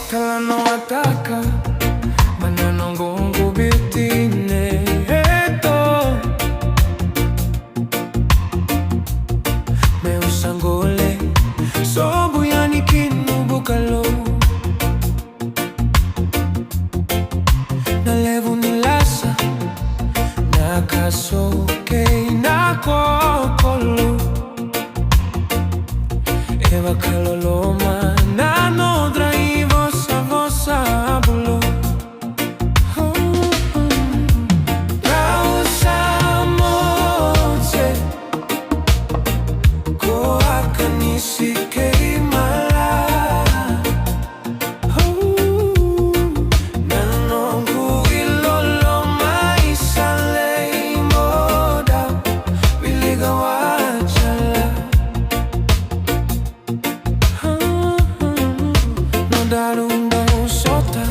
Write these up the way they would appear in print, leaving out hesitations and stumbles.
Talanoataka Mada nongongo bitine eto Me usangole Sobu yani kinubukalo Nalevu nilasa Nakasoke nakokolo Eva kaloloma nanodra Darundang sota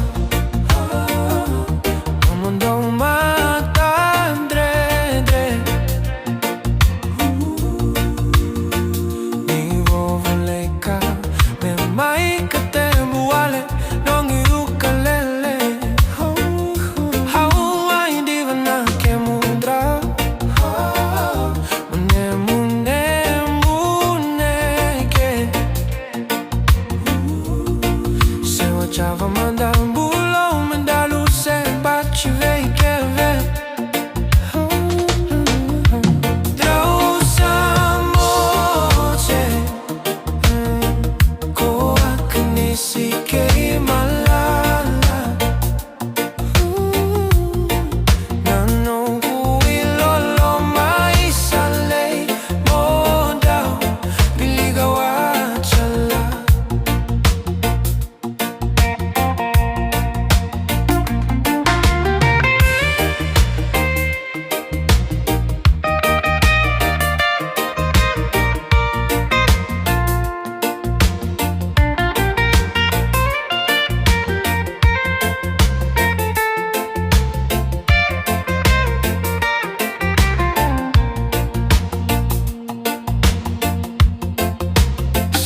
Kamundang mata dre dre Ni vovoleka Me mai katembuale Nong iukalele Hawaii divana kemundra Mune mune muneke Chava manda bulo mandalu se baci vei che ve Trausamo ce Ko akanisi ke malala Nano kuilolo mai salei Moda biligawa chala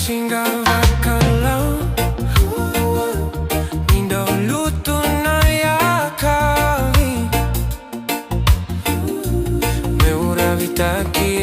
Singa vakalau Nindo luto na yakavi Me ura vitaki